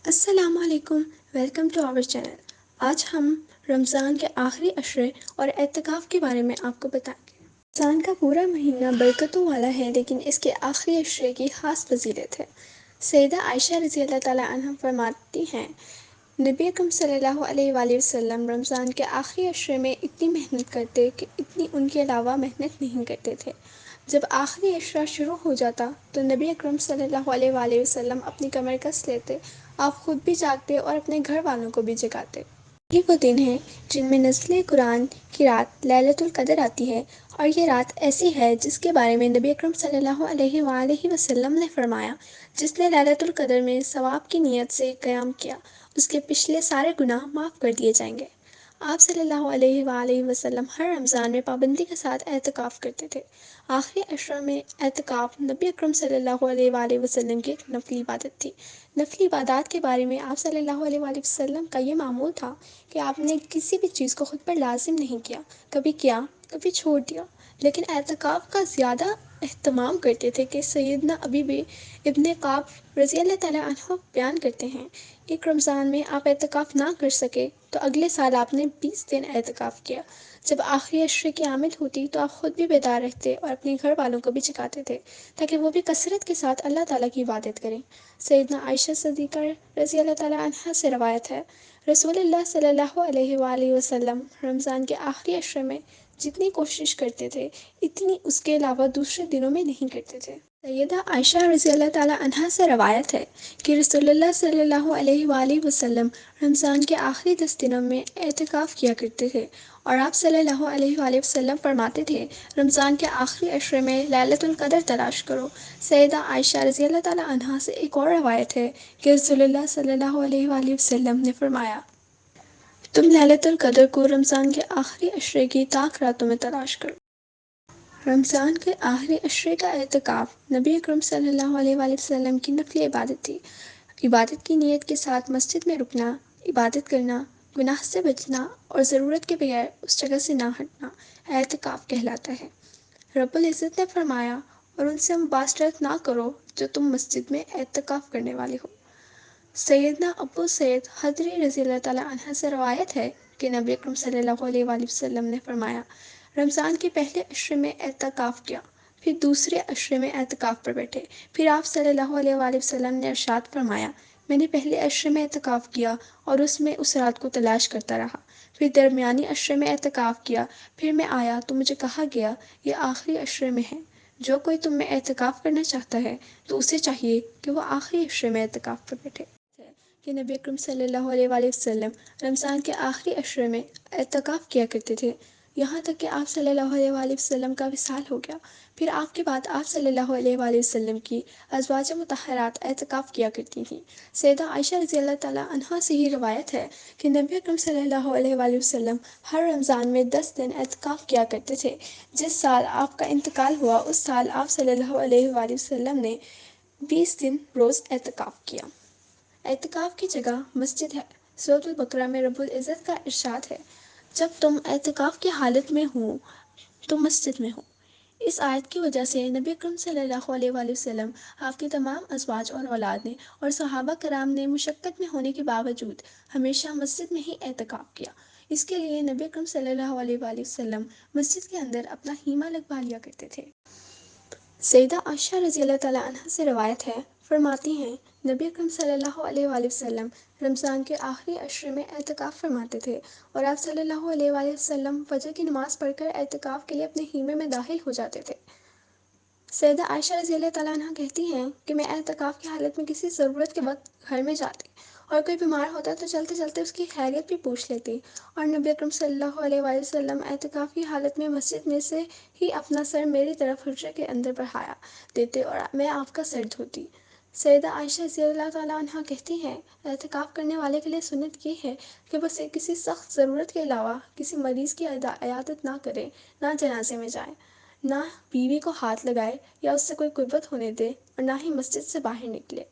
السلام علیکم، welcome to our channel. آج ہم رمضان کے آخری عشرے اور اعتکاف کے بارے میں آپ کو بتائیں گے۔ رمضان کا پورا مہینہ برکتوں والا ہے، لیکن اس کے آخری عشرے کی خاص فضیلت ہے۔ سیدہ عائشہ رضی اللہ تعالیٰ عنہ فرماتی ہیں، نبی اکرم صلی اللہ علیہ وآلہ وسلم رمضان کے آخری عشرے میں اتنی محنت کرتے کہ اتنی ان کے علاوہ محنت نہیں کرتے تھے۔ جب آخری عشرہ شروع ہو جاتا تو نبی اکرم صلی اللہ علیہ وآلہ وسلم اپنی کمر کس لیتے، آپ خود بھی جاگتے اور اپنے گھر والوں کو بھی جگاتے۔ یہ وہ دن ہیں جن میں نزول قرآن کی رات لیلۃ القدر آتی ہے، اور یہ رات ایسی ہے جس کے بارے میں نبی اکرم صلی اللہ علیہ وآلہ وسلم نے فرمایا، جس نے لیلۃ القدر میں ثواب کی نیت سے قیام کیا، اس کے پچھلے سارے گناہ معاف کر دیے جائیں گے۔ آپ صلی اللہ علیہ وآلہ وسلم ہر رمضان میں پابندی کے ساتھ اعتکاف کرتے تھے۔ آخری عشرہ میں اعتکاف نبی اکرم صلی اللہ علیہ وآلہ وسلم کی ایک نفلی عبادت تھی۔ نفلی عبادات کے بارے میں آپ صلی اللہ علیہ وآلہ وسلم کا یہ معمول تھا کہ آپ نے کسی بھی چیز کو خود پر لازم نہیں کیا، کبھی چھوڑ دیا، لیکن اعتکاف کا زیادہ اہتمام کرتے تھے کہ سیدنا ابی ابن کعب رضی اللہ تعالیٰ عنہ بیان کرتے ہیں، ایک رمضان میں آپ اعتکاف نہ کر سکے تو اگلے سال آپ نے 20 دن اعتکاف کیا۔ جب آخری عشرے کی آمد ہوتی تو آپ خود بھی بیدار رہتے اور اپنے گھر والوں کو بھی جگاتے تھے، تاکہ وہ بھی کثرت کے ساتھ اللہ تعالیٰ کی عبادت کریں۔ سیدنا عائشہ صدیقہ رضی اللہ تعالیٰ عنہا سے روایت ہے، رسول اللہ صلی اللہ علیہ وآلہ وسلم رمضان کے آخری عشرے میں جتنی کوشش کرتے تھے، اتنی اس کے علاوہ دوسرے دنوں میں نہیں کرتے تھے۔ سیدہ عائشہ رضی اللہ تعالیٰ عنہا سے روایت ہے کہ رسول اللہ صلی اللہ علیہ وآلہ وسلم رمضان کے آخری 10 دنوں میں اعتکاف کیا کرتے تھے، اور آپ صلی اللہ علیہ وآلہ وسلم فرماتے تھے، رمضان کے آخری عشرے میں لیلۃ القدر تلاش کرو۔ سیدہ عائشہ رضی اللہ تعالیٰ عنہا سے ایک اور روایت ہے کہ رسول اللہ صلی اللہ علیہ وآلہ وسلم نے فرمایا، تم لیلۃ القدر کو رمضان کے آخری عشرے کی طاق راتوں میں تلاش کرو۔ رمضان کے آخری عشرے کا اعتکاف نبی اکرم صلی اللہ علیہ وآلہ وسلم کی نفلی عبادت تھی۔ عبادت کی نیت کے ساتھ مسجد میں رکنا، عبادت کرنا، گناہ سے بچنا اور ضرورت کے بغیر اس جگہ سے نہ ہٹنا اعتکاف کہلاتا ہے۔ رب العزت نے فرمایا، اور ان سے مباشرت نہ کرو جو تم مسجد میں اعتکاف کرنے والے ہو۔ سیدنا ابو سعید خدری رضی اللہ تعالیٰ عنہ سے روایت ہے کہ نبی اکرم صلی اللہ علیہ وآلہ وسلم نے فرمایا، رمضان کے پہلے عشرے میں اعتکاف کیا، پھر دوسرے عشرے میں اعتکاف پر بیٹھے۔ پھر آپ صلی اللہ علیہ وآلہ وسلم نے ارشاد فرمایا، میں نے پہلے عشرے میں اعتکاف کیا اور اس میں اس رات کو تلاش کرتا رہا، پھر درمیانی عشرے میں اعتکاف کیا، پھر میں آیا تو مجھے کہا گیا، یہ آخری عشرے میں ہے، جو کوئی تم میں اعتکاف کرنا چاہتا ہے تو اسے چاہیے کہ وہ آخری عشرے میں اعتکاف پر بیٹھے۔ کہ نبی اکرم صلی اللہ علیہ وآلہ وسلم رمضان کے آخری عشرے میں اعتکاف کیا کرتے تھے، یہاں تک کہ آپ صلی اللہ علیہ وآلہ وسلم کا وصال ہو گیا۔ پھر آپ کے بعد آپ صلی اللہ علیہ وآلہ وسلم کی ازواج مطہرات اعتکاف کیا کرتی تھیں۔ سیدہ عائشہ رضی اللہ تعالیٰ عنہا سے ہی روایت ہے کہ نبی اکرم صلی اللہ علیہ وآلہ وسلم ہر رمضان میں 10 دن اعتکاف کیا کرتے تھے۔ جس سال آپ کا انتقال ہوا، اس سال آپ صلی اللہ علیہ وآلہ وسلم نے 20 دن روز اعتکاف کیا۔ اعتکاف کی جگہ مسجد ہے۔ سورۃ البقرہ میں رب العزت کا ارشاد ہے، جب تم اعتکاف کی حالت میں ہو تو مسجد میں ہو۔ اس آیت کی وجہ سے نبی اکرم صلی اللہ علیہ وآلہ وسلم، آپ کے تمام ازواج اور اولاد نے اور صحابہ کرام نے مشقت میں ہونے کے باوجود ہمیشہ مسجد میں ہی اعتکاف کیا۔ اس کے لیے نبی اکرم صلی اللہ علیہ وآلہ وسلم مسجد کے اندر اپنا خیمہ لگوا لیا کرتے تھے۔ سیدہ عائشہ رضی اللہ تعالیٰ عنہا سے روایت ہے، فرماتی ہیں، نبی اکرم صلی اللہ علیہ وآلہ وسلم رمضان کے آخری عشرے میں اعتکاف فرماتے تھے، اور آپ صلی اللہ علیہ وآلہ وسلم فجر کی نماز پڑھ کر اعتکاف کے لیے اپنے خیمے میں داخل ہو جاتے تھے۔ سیدہ عائشہ رضی اللہ تعالیٰ عنہا کہتی ہیں کہ میں اعتکاف کی حالت میں کسی ضرورت کے وقت گھر میں جاتی، اور کوئی بیمار ہوتا تو چلتے چلتے اس کی خیریت بھی پوچھ لیتی، اور نبی اکرم صلی اللہ علیہ وآلہ وسلم اعتکاف کی حالت میں مسجد میں سے ہی اپنا سر میری طرف حجرے کے اندر بڑھایا دیتے اور میں آپ کا سر دھوتی۔ سیدہ عائشہ رضی اللہ تعالیٰ عنہا کہتی ہیں، اعتکاف کرنے والے کے لیے سنت یہ ہے کہ وہ کسی سخت ضرورت کے علاوہ کسی مریض کی عیادت نہ کرے، نہ جنازے میں جائے، نہ بیوی کو ہاتھ لگائے یا اس سے کوئی قربت ہونے دے، اور نہ ہی مسجد سے باہر نکلے۔